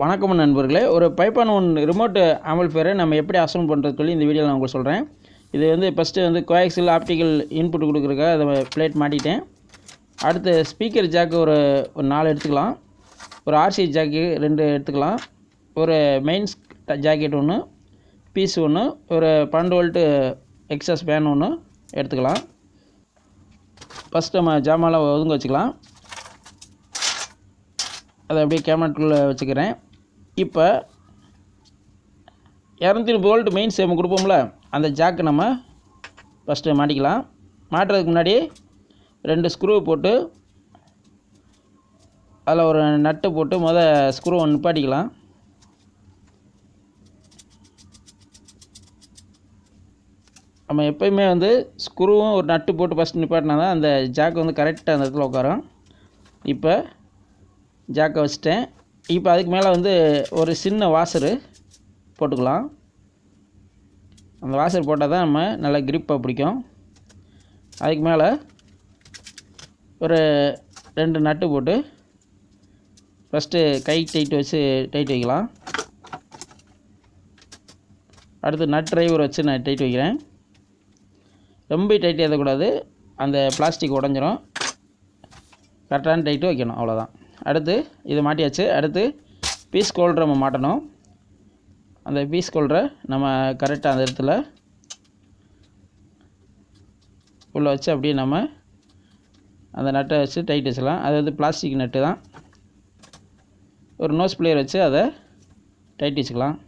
வணக்கம் நண்பர்களே, ஒரு PART-1 ரிமோட் ஆம்பிளிஃபையரை நம்ம எப்படி அசெம்பிள் பண்ணுறது சொல்லி இந்த வீடியோவில் நான் உங்களுக்கு சொல்கிறேன். இது வந்து ஃபஸ்ட்டு வந்து கோஆக்சியல் ஆப்டிக்கல் இன்புட் கொடுக்குறதுக்காக அதை பிளேட் மாட்டிட்டேன். அடுத்து ஸ்பீக்கர் ஜாக்கு ஒரு 4 எடுத்துக்கலாம். ஒரு RC ஜாக்கு 2 எடுத்துக்கலாம். ஒரு மெயின்ஸ் ஜாக்கெட் 1, பீஸ் 1, ஒரு 12 வோல்ட்டு எக்ஸாஸ் ஃபேன் 1 எடுத்துக்கலாம். ஃபஸ்ட்டு நம்ம ஜாமான்லாம் ஒதுங்க வச்சுக்கலாம். அதை அப்படியே கேமராக்குள்ளே வச்சுக்கிறேன். இப்போ 230 வோல்ட் மெயின்ஸ் நம்ம கொடுப்போம்ல, அந்த ஜாக்கு நம்ம ஃபஸ்ட்டு மாட்டிக்கலாம். மாட்டுறதுக்கு முன்னாடி 2 ஸ்க்ரூ போட்டு அதில் ஒரு நட்டு போட்டு ஸ்க்ரூவை நிப்பாட்டிக்கலாம். நம்ம எப்போயுமே வந்து ஸ்க்ரூவும் ஒரு நட்டு போட்டு ஃபஸ்ட்டு நிப்பாட்டினா தான் அந்த ஜாக்கு வந்து கரெக்டாக அந்த இடத்துல உட்காரும். இப்போ ஜாக்கை வச்சுட்டேன். இப்போ அதுக்கு மேலே வந்து ஒரு சின்ன வாசரு போட்டுக்கலாம். அந்த வாசர் போட்டால் தான் நம்ம நல்லா கிரிப்பாக பிடிக்கும். அதுக்கு மேலே ஒரு 2 நட்டு போட்டு ஃபஸ்ட்டு கை டைட் வச்சு டைட் வைக்கலாம். அடுத்து நட் டிரைவர் வச்சு நான் டைட் வைக்கிறேன். ரொம்ப டைட் ஏற்றக்கூடாது, அந்த பிளாஸ்டிக் உடஞ்சிரும். கரெக்டான டைட்டு வைக்கணும், அவ்வளோதான். அடுத்து இதை மாட்டியாச்சு. அடுத்து பீஸ் ஹோல்டரை நம்ம மாட்டணும். அந்த பீஸ் ஹோல்டரை நம்ம கரெக்டாக அந்த இடத்துல உள்ளே வச்சு அப்படியே நம்ம அந்த நட்டை வச்சு டைட் வச்சிடலாம். அது வந்து பிளாஸ்டிக் நட்டு தான். ஒரு நோஸ் பிளேயர் வச்சு அதை டைட் வச்சுக்கலாம்.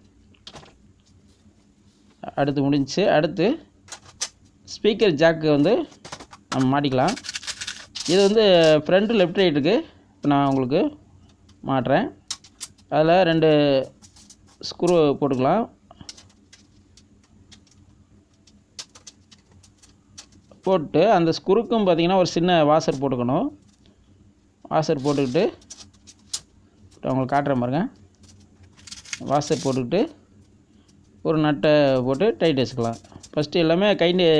அடுத்து முடிஞ்சிச்சு. அடுத்து ஸ்பீக்கர் ஜாக்கு வந்து நம்ம மாட்டிக்கலாம். இது வந்து ஃப்ரண்ட் லெஃப்ட் ரைட்டுக்கு இப்போ நான் உங்களுக்கு மாட்டுறேன். அதில் 2 ஸ்க்ரூ போட்டுக்கலாம். போட்டு அந்த ஸ்க்ரூக்கும் பார்த்திங்கன்னா ஒரு சின்ன வாசர் போட்டுக்கணும். வாசர் போட்டுக்கிட்டு உங்களுக்கு காட்டுறேன் பாருங்க. வாசர் போட்டுக்கிட்டு ஒரு நட்டை போட்டு டைட் வச்சுக்கலாம். ஃபஸ்ட்டு எல்லாமே கையிலேயே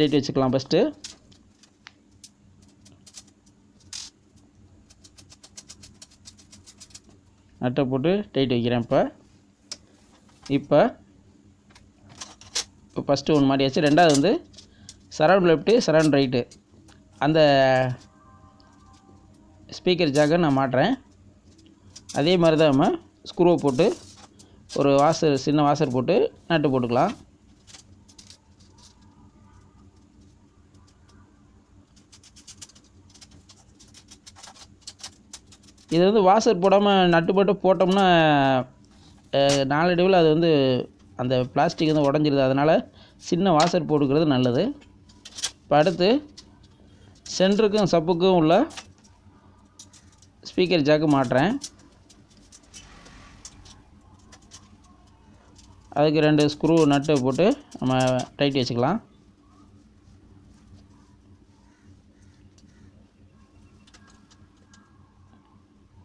டைட் வச்சுக்கலாம். ஃபஸ்ட்டு நட்டை போட்டு டைட் வைக்கிறேன். இப்போ ஃபஸ்ட்டு ஒன்று மாட்டியாச்சு. ரெண்டாவது வந்து சரவுண்ட் லெஃப்ட்டு சரவுண்ட் ரைட்டு அந்த ஸ்பீக்கர் ஜாக்கை நான் மாட்டுறேன். அதே மாதிரி தான் நம்ம ஸ்க்ரூவை போட்டு ஒரு வாசர் சின்ன வாசர் போட்டு நட்டு போட்டுக்கலாம். இது வந்து வாசர் போடாமல் நட்டு போட்டு போட்டோம்னா நாளடைவில் அது வந்து அந்த பிளாஸ்டிக் வந்து உடஞ்சிருது. அதனால் சின்ன வாசர் போட்டுக்கிறது நல்லது. இப்போ அடுத்து சென்டருக்கும் சப்புக்கும் உள்ள ஸ்பீக்கர் ஜாக்கு மாட்டுறேன். அதுக்கு 2 ஸ்க்ரூ நட்டு போட்டு நம்ம டைட் வச்சுக்கலாம்.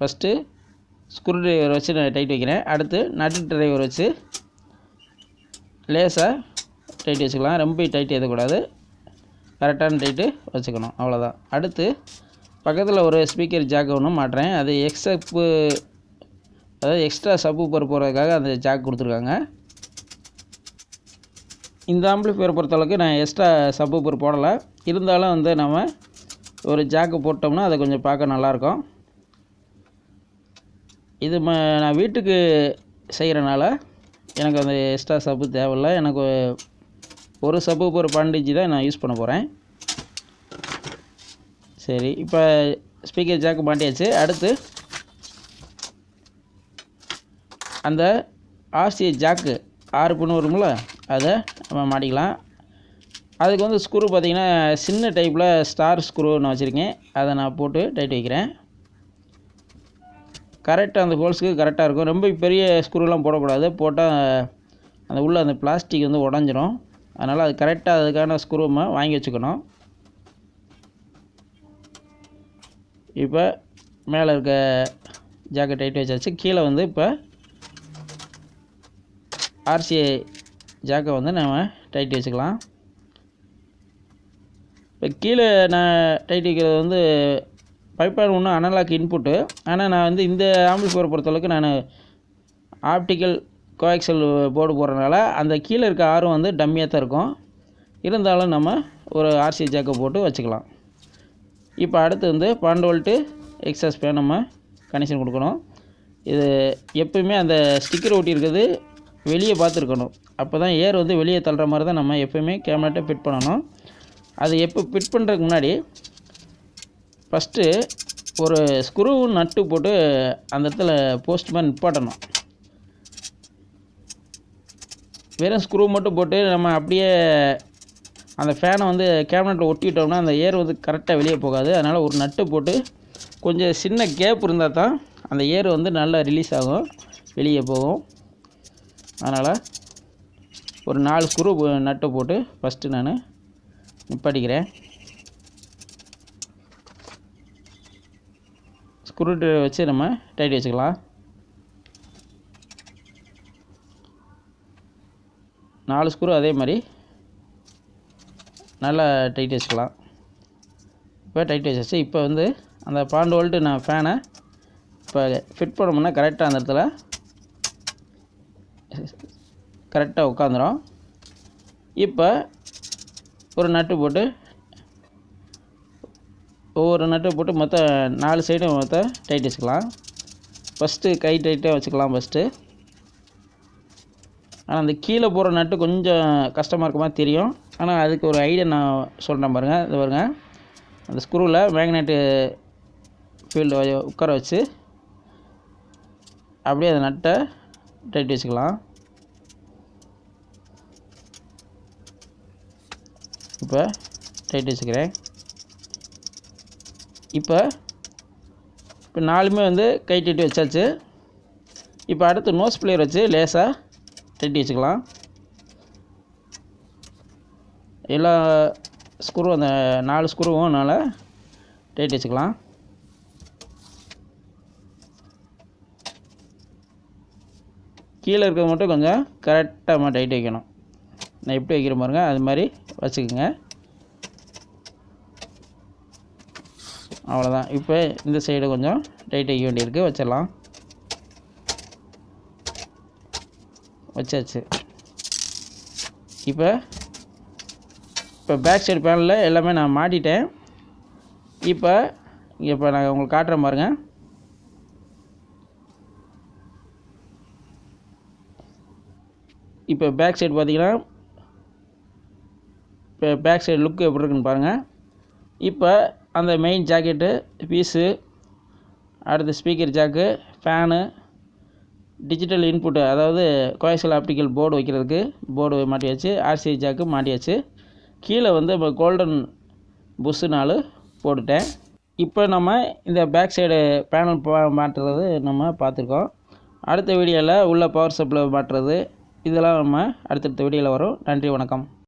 ஃபஸ்ட்டு ஸ்க்ரூ டிரைவர் வச்சு நான் டைட் வைக்கிறேன். அடுத்து நட்டு டிரைவர் வச்சு லேசாக டைட் வச்சுக்கலாம். ரொம்ப டைட் ஏற்றக்கூடாது, கரெக்டான டைட்டு வச்சுக்கணும், அவ்வளோதான். அடுத்து பக்கத்தில் ஒரு ஸ்பீக்கர் ஜாக்கு ஒன்று மாட்டுறேன். அது எக்ஸ்ட்ரா சப்வூஃபர் போகிறதுக்காக அந்த ஜாக் கொடுத்துருக்காங்க. இந்த ஆம்பிளிஃபையர் பொறுத்தளவுக்கு நான் எக்ஸ்ட்ரா சப்வூஃபர் போடலை. இருந்தாலும் வந்து நம்ம ஒரு ஜாக்கு போட்டோம்னா அதை கொஞ்சம் பார்க்க நல்லாயிருக்கும். இது நான் வீட்டுக்கு செய்கிறனால எனக்கு அந்த எக்ஸ்ட்ரா சப்பு தேவையில்லை. எனக்கு ஒரு சப்வூஃபர் 12 இன்ச்சு தான் நான் யூஸ் பண்ண போகிறேன். சரி, இப்போ ஸ்பீக்கர் ஜாக்கு மாட்டியாச்சு. அடுத்து அந்த RC ஜாக்கு 6 பின் வரும்ல, அதை நம்ம மாட்டிக்கலாம். அதுக்கு வந்து ஸ்க்ரூ பார்த்திங்கன்னா சின்ன டைப்பில் ஸ்டார் ஸ்க்ரூ நான் வச்சுருக்கேன். அதை நான் போட்டு டைட் வைக்கிறேன். கரெக்டாக அந்த ஹோல்ஸுக்கு கரெக்டாக இருக்கும். ரொம்ப பெரிய ஸ்க்ரூலாம் போடக்கூடாது. போட்டால் அந்த உள்ள அந்த பிளாஸ்டிக் வந்து உடஞ்சிரும். அதனால் அது கரெக்டாக அதுக்கான ஸ்க்ரூவை வாங்கி வச்சுக்கணும். இப்போ மேலே இருக்க ஜாக்கை டைட் வச்சாச்சு. கீழே வந்து இப்போ RC ஜாக்கை வந்து நம்ம டைட் வச்சுக்கலாம். இப்போ கீழே நான் டைட் வைக்கிறது வந்து 5.1 அனலாக் இன்புட்டு. ஆனால் நான் வந்து இந்த ஆம்பிளிஃபையர் பொறுத்தளவுக்கு நான் ஆப்டிக்கல் கோஆக்சல் போர்டு போடுறதுனால அந்த கீழே இருக்க ஆரம் வந்து டம்மியாக தான் இருக்கும். இருந்தாலும் நம்ம ஒரு ஆர்சி ஜாக்கை போட்டு வச்சுக்கலாம். இப்போ அடுத்து வந்து 12 வோல்ட்டு எக்ஸாஸ் ஃபேன் நம்ம கனெக்ஷன் கொடுக்கணும். இது எப்போயுமே அந்த ஸ்டிக்கர் ஒட்டி இருக்கிறது வெளியே பார்த்துருக்கணும். அப்போ தான் ஏர் வந்து வெளியே தள்ளுற மாதிரி தான் நம்ம எப்போயுமே கேமராட்டை ஃபிட் பண்ணணும். அது எப்போ ஃபிட் பண்ணுறதுக்கு முன்னாடி ஃபஸ்ட்டு ஒரு ஸ்க்ரூ நட்டு போட்டு அந்த இடத்துல போஸ்ட் மாதிரி நிப்பாட்டணும். வெறும் ஸ்க்ரூ மட்டும் போட்டு நம்ம அப்படியே அந்த ஃபேனை வந்து கேபினெட்டில் ஒட்டிட்டோம்னா அந்த ஏர் வந்து கரெக்டாக வெளியே போகாது. அதனால் ஒரு நட்டு போட்டு கொஞ்சம் சின்ன கேப் இருந்தால் தான் அந்த ஏர் வந்து நல்லா ரிலீஸ் ஆகும், வெளியே போகும். அதனால் ஒரு 4 ஸ்க்ரூ நட்டு போட்டு ஃபஸ்ட்டு நான் நிப்பாட்டிக்கிறேன். ஸ்க்ரூ வச்சு நம்ம டைட் வச்சுக்கலாம். 4 ஸ்க்ரூ அதே மாதிரி நல்லா டைட் வச்சுக்கலாம். இப்போ டைட் வச்சாச்சு. இப்போ வந்து அந்த 12 வோல்ட்டு நான் ஃபேனை இப்போ ஃபிட் பண்ணோம்னா கரெக்டாக அந்த இடத்துல கரெக்டாக உட்காந்துரும். இப்போ ஒரு நட்டு போட்டு ஒவ்வொரு நட்டு போட்டு மொத்தம் 4 சைடும் மொத்தம் டைட் வச்சுக்கலாம். ஃபஸ்ட்டு கை டைட்டாக வச்சுக்கலாம் ஃபஸ்ட்டு. ஆனால் அந்த கீழே போகிற நட்டு கொஞ்சம் கஷ்டமாக இருக்க மாதிரி தெரியும். ஆனால் அதுக்கு ஒரு ஐடியா நான் சொல்கிறேன் பாருங்கள். இது பாருங்கள், அந்த ஸ்க்ரூவில் மேக்னெட்டு ஃபீல்டு உட்கார வச்சு அப்படியே அந்த நட்டை டைட் வச்சுக்கலாம். இப்போ டைட் வச்சுக்கிறேன். இப்போ 4மே வந்து கை டைட் வச்சாச்சு. இப்போ அடுத்து நோஸ் பிளேயர் வச்சு லேசாக டைட் வச்சுக்கலாம். எல்லா ஸ்க்ரூ அந்த 4 ஸ்க்ரூவும் நல்லா டைட் வச்சுக்கலாம். கீழே இருக்கிற மட்டும் கொஞ்சம் கரெக்டாக டைட் வைக்கணும். நான் எப்படி வைக்கிற பாருங்க, அது மாதிரி வச்சுக்கோங்க. அவ்வளோதான். இப்போ இந்த சைடு கொஞ்சம் டைட் வைக்க வேண்டியிருக்கு, வச்சிடலாம். வச்சாச்சு. இப்போ பேக் சைடு பேனலில் எல்லாமே நான் மாட்டிட்டேன். இப்போ நான் உங்களுக்கு காட்டுறேன் பாருங்கள். இப்போ பேக் சைடு பார்த்தீங்கன்னா இப்போ பேக் சைடு லுக்கு எப்படி இருக்குன்னு பாருங்கள். இப்போ அந்த மெயின் ஜாக்கெட்டு பீஸு, அடுத்து speaker jack, fan, digital input அதாவது கோஆக்சியல் ஆப்டிக்கல் போர்டு வைக்கிறதுக்கு போர்டு மாட்டியாச்சு, ஆர்சி ஜாக்கு மாட்டியாச்சு. கீழே வந்து இப்போ கோல்டன் புஷ்ஷு 4 போட்டுட்டேன். இப்போ நம்ம இந்த பேக் சைடு பேனல் மாட்டுறது நம்ம பார்த்துருக்கோம். அடுத்த வீடியோவில் உள்ள பவர் சப்ளை மாட்டுறது இதெல்லாம் நம்ம அடுத்தடுத்த வீடியோவில் வரும். நன்றி, வணக்கம்.